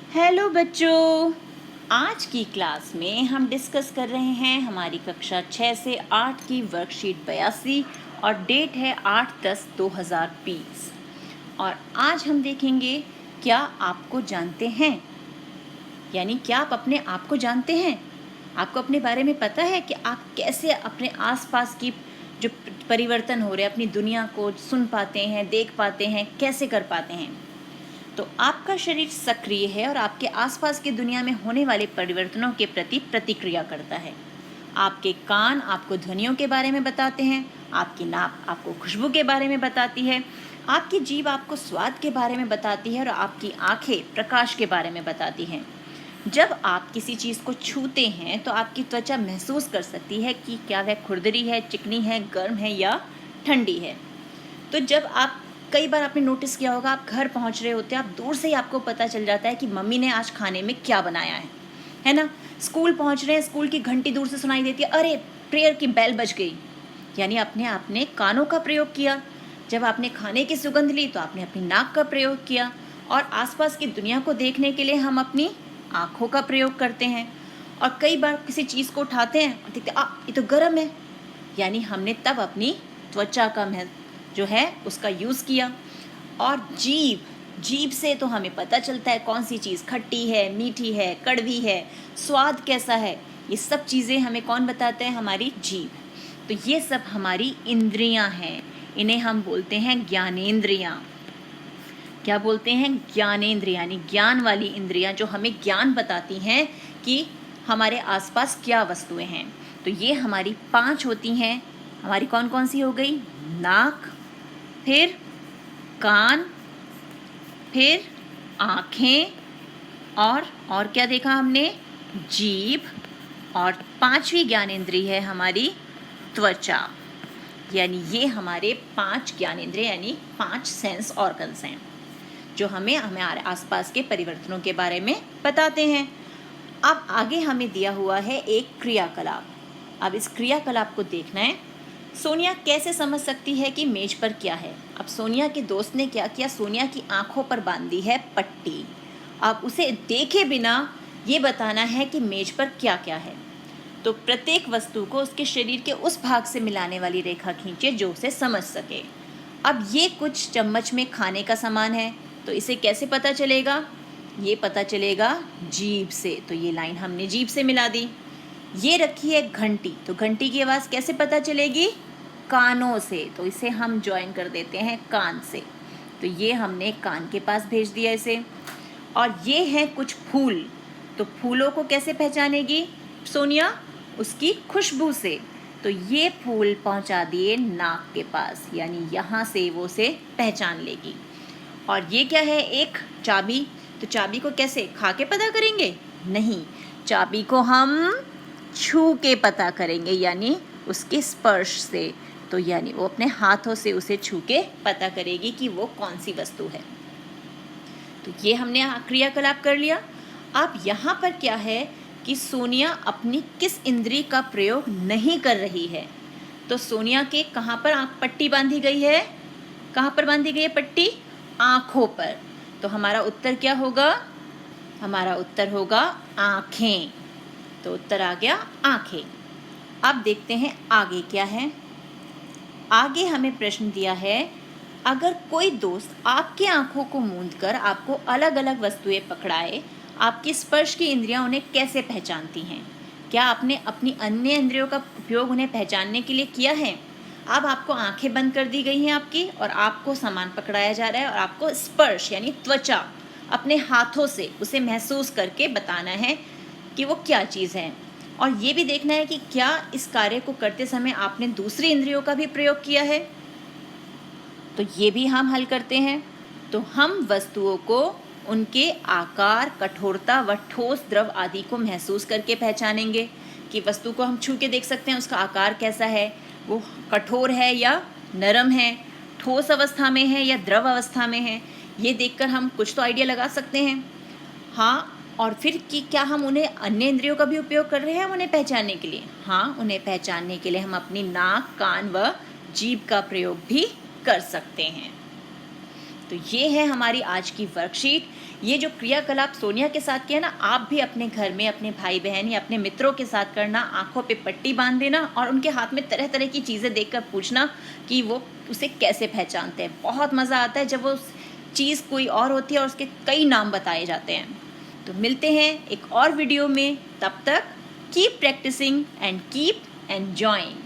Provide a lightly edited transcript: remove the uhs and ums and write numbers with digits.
Hello बच्चों, आज की क्लास में हम डिस्कस कर रहे हैं हमारी कक्षा 6 से 8 की वर्कशीट 82 और डेट है 8/10/2020। और आज हम देखेंगे क्या आपको जानते हैं, यानी क्या आप अपने आप को जानते हैं। आपको अपने बारे में पता है कि आप कैसे अपने आसपास की जो परिवर्तन हो रहे हैं अपनी दुनिया को सुन पाते हैं, देख पाते हैं, कैसे कर पाते हैं। तो आपका शरीर सक्रिय है और आपके आसपास की दुनिया में होने वाले परिवर्तनों के प्रति प्रतिक्रिया करता है। आपके कान आपको ध्वनियों के बारे में बताते हैं, आपकी नाक आपको खुशबू के बारे में बताती है, आपकी जीभ आपको स्वाद के बारे में बताती है और आपकी आंखें प्रकाश के बारे में बताती हैं। जब आप किसी चीज़ को छूते हैं तो आपकी त्वचा महसूस कर सकती है कि क्या वह खुरदरी है, चिकनी है, गर्म है या ठंडी है। तो जब आप कई बार आपने नोटिस किया होगा, आप घर पहुंच रहे होते हैं, आप दूर से ही आपको पता चल जाता है कि मम्मी ने आज खाने में क्या बनाया है ना। स्कूल पहुंच रहे हैं, स्कूल की घंटी दूर से सुनाई देती है, अरे प्रेयर की बेल बज गई, यानी आपने कानों का प्रयोग किया। जब आपने खाने की सुगंध ली तो आपने अपनी नाक का प्रयोग किया। और आसपास की दुनिया को देखने के लिए हम अपनी आँखों का प्रयोग करते हैं। और कई बार किसी चीज़ को उठाते हैं और देखते ये तो गर्म है, यानी हमने तब अपनी त्वचा का जो है उसका यूज़ किया। और जीभ से तो हमें पता चलता है कौन सी चीज़ खट्टी है, मीठी है, कड़वी है, स्वाद कैसा है। ये सब चीज़ें हमें कौन बताते हैं? हमारी जीभ। तो ये सब हमारी इंद्रियां हैं, इन्हें हम बोलते हैं ज्ञानेंद्रियां। क्या बोलते हैं? ज्ञानेंद्रियां, यानी ज्ञान वाली इंद्रियां जो हमें ज्ञान बताती हैं कि हमारे आसपास क्या वस्तुएं हैं। तो ये हमारी 5 होती हैं। हमारी कौन कौन सी हो गई? नाक, फिर कान, फिर आँखें, और क्या देखा हमने? जीभ। और 5वीं ज्ञानेंद्रिय है हमारी त्वचा। यानी ये हमारे 5 ज्ञानेंद्रिय यानी 5 सेंस ऑर्गन्स हैं जो हमें हमारे आसपास के परिवर्तनों के बारे में बताते हैं। अब आगे हमें दिया हुआ है एक क्रियाकलाप। अब इस क्रियाकलाप को देखना है। सोनिया कैसे समझ सकती है कि मेज पर क्या है? अब सोनिया के दोस्त ने क्या किया? सोनिया की आंखों पर बांधी है पट्टी। अब उसे देखे बिना ये बताना है कि मेज पर क्या क्या है। तो प्रत्येक वस्तु को उसके शरीर के उस भाग से मिलाने वाली रेखा खींचे जो उसे समझ सके। अब ये कुछ चम्मच में खाने का सामान है, तो इसे कैसे पता चलेगा? ये पता चलेगा जीभ से। तो ये लाइन हमने जीभ से मिला दी। ये रखी है घंटी, तो घंटी की आवाज़ कैसे पता चलेगी? कानों से। तो इसे हम ज्वाइन कर देते हैं कान से। तो ये हमने कान के पास भेज दिया इसे। और ये हैं कुछ फूल, तो फूलों को कैसे पहचानेगी सोनिया? उसकी खुशबू से। तो ये फूल पहुंचा दिए नाक के पास, यानी यहाँ से वो उसे पहचान लेगी। और ये क्या है? एक चाबी। तो चाबी को कैसे खा के पता करेंगे? नहीं, चाबी को हम छू के पता करेंगे, यानी उसके स्पर्श से। तो यानी वो अपने हाथों से उसे छू के पता करेगी कि वो कौन सी वस्तु है। तो ये हमने क्रियाकलाप कर लिया। अब यहाँ पर क्या है कि सोनिया अपनी किस इंद्रिय का प्रयोग नहीं कर रही है। तो सोनिया के कहाँ पर पट्टी बांधी गई है? कहाँ पर बांधी गई है पट्टी? आँखों पर। तो हमारा उत्तर क्या होगा? हमारा उत्तर होगा आँखें। तो उत्तर आ गया आँखें। अब देखते हैं आगे क्या है। आगे हमें प्रश्न दिया है, अगर कोई दोस्त आपकी आंखों को मूंदकर आपको अलग अलग वस्तुएं पकड़ाए, आपकी स्पर्श की इंद्रियां उन्हें कैसे पहचानती हैं? क्या आपने अपनी अन्य इंद्रियों का उपयोग उन्हें पहचानने के लिए किया है? अब आपको आंखें बंद कर दी गई हैं आपकी, और आपको सामान पकड़ाया जा रहा है, और आपको स्पर्श यानी त्वचा अपने हाथों से उसे महसूस करके बताना है कि वो क्या चीज़ है। और ये भी देखना है कि क्या इस कार्य को करते समय आपने दूसरी इंद्रियों का भी प्रयोग किया है। तो ये भी हम हल करते हैं। तो हम वस्तुओं को उनके आकार, कठोरता व ठोस द्रव आदि को महसूस करके पहचानेंगे कि वस्तु को हम छू के देख सकते हैं उसका आकार कैसा है, वो कठोर है या नरम है, ठोस अवस्था में है या द्रव अवस्था में है। ये देखकर हम कुछ तो आइडिया लगा सकते हैं। हाँ, और फिर कि क्या हम उन्हें अन्य इंद्रियों का भी उपयोग कर रहे हैं उन्हें पहचानने के लिए? हाँ, उन्हें पहचानने के लिए हम अपनी नाक, कान व जीभ का प्रयोग भी कर सकते हैं। तो ये है हमारी आज की वर्कशीट। ये जो क्रियाकलाप सोनिया के साथ किया ना, आप भी अपने घर में अपने भाई बहन या अपने मित्रों के साथ करना। आंखों पे पट्टी बांध देना और उनके हाथ में तरह तरह की चीज़ें देखकर पूछना कि वो उसे कैसे पहचानते हैं। बहुत मज़ा आता है जब वो चीज़ कोई और होती है और उसके कई नाम बताए जाते हैं। तो मिलते हैं एक और वीडियो में, तब तक keep practicing and keep enjoying.